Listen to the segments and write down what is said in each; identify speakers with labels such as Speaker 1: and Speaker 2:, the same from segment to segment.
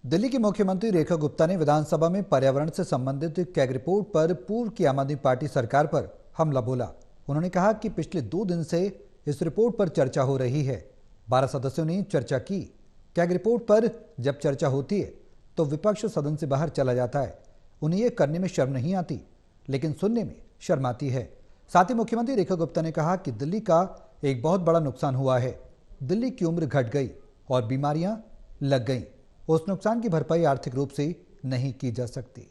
Speaker 1: दिल्ली की मुख्यमंत्री रेखा गुप्ता ने विधानसभा में पर्यावरण से संबंधित कैग रिपोर्ट पर पूर्व की आम आदमी पार्टी सरकार पर हमला बोला। उन्होंने कहा कि पिछले 2 दिन से इस रिपोर्ट पर चर्चा हो रही है। 12 सदस्यों ने चर्चा की। कैग रिपोर्ट पर जब चर्चा होती है तो विपक्ष सदन से बाहर चला जाता है। उन्हें यह करने में शर्म नहीं आती, लेकिन सुनने में शर्म आती है। साथ ही मुख्यमंत्री रेखा गुप्ता ने कहा कि दिल्ली का एक बहुत बड़ा नुकसान हुआ है। दिल्ली की उम्र घट गई और बीमारियां लग गईं। उस नुकसान की भरपाई आर्थिक रूप से नहीं की जा सकती।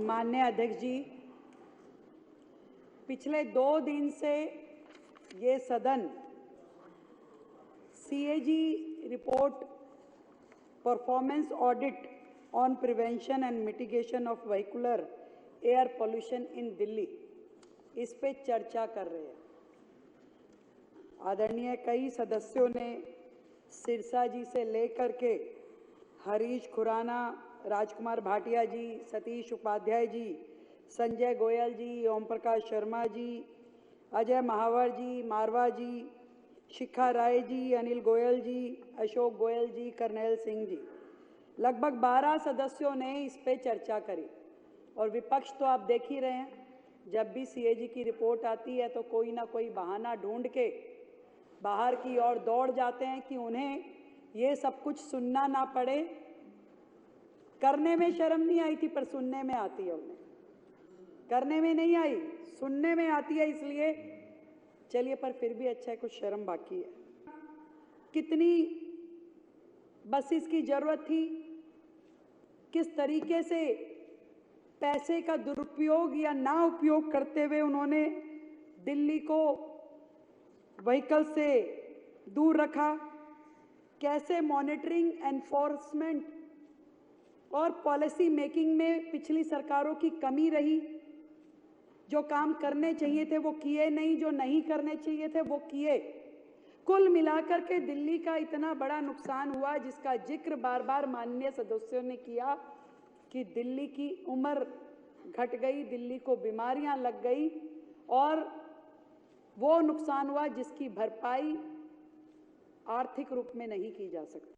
Speaker 2: माननीय अध्यक्ष जी, पिछले 2 दिन से ये सदन CAG report performance audit on prevention and mitigation of vehicular air pollution in Delhi, इस पे चर्चा कर रहे हैं। आदरणीय कई सदस्यों ने सिरसा जी से लेकर के हरीश खुराना, राजकुमार भाटिया जी, सतीश उपाध्याय जी, संजय गोयल जी, ओम प्रकाश शर्मा जी, अजय महावर जी, मारवा जी, शिखा राय जी, अनिल गोयल जी, अशोक गोयल जी, करनैल सिंह जी, लगभग 12 सदस्यों ने इस पे चर्चा करी। और विपक्ष तो आप देख ही रहे हैं, जब भी सीएजी की रिपोर्ट आती है तो कोई ना कोई बहाना ढूंढ के बाहर की ओर दौड़ जाते हैं कि उन्हें ये सब कुछ सुनना ना पड़े। करने में शर्म नहीं आई थी, पर सुनने में आती है उन्हें। करने में नहीं आई, सुनने में आती है, इसलिए चलिए, पर फिर भी अच्छा है, कुछ शर्म बाकी है। कितनी बसेस की जरूरत थी, किस तरीके से पैसे का दुरुपयोग या ना उपयोग करते हुए उन्होंने दिल्ली को व्हीकल से दूर रखा, कैसे मॉनिटरिंग, एनफोर्समेंट और पॉलिसी मेकिंग में पिछली सरकारों की कमी रही। जो काम करने चाहिए थे वो किए नहीं, जो नहीं करने चाहिए थे वो किए। कुल मिलाकर के दिल्ली का इतना बड़ा नुकसान हुआ, जिसका जिक्र बार बार माननीय सदस्यों ने किया कि दिल्ली की उम्र घट गई, दिल्ली को बीमारियां लग गई और वो नुकसान हुआ जिसकी भरपाई आर्थिक रूप में नहीं की जा सकती।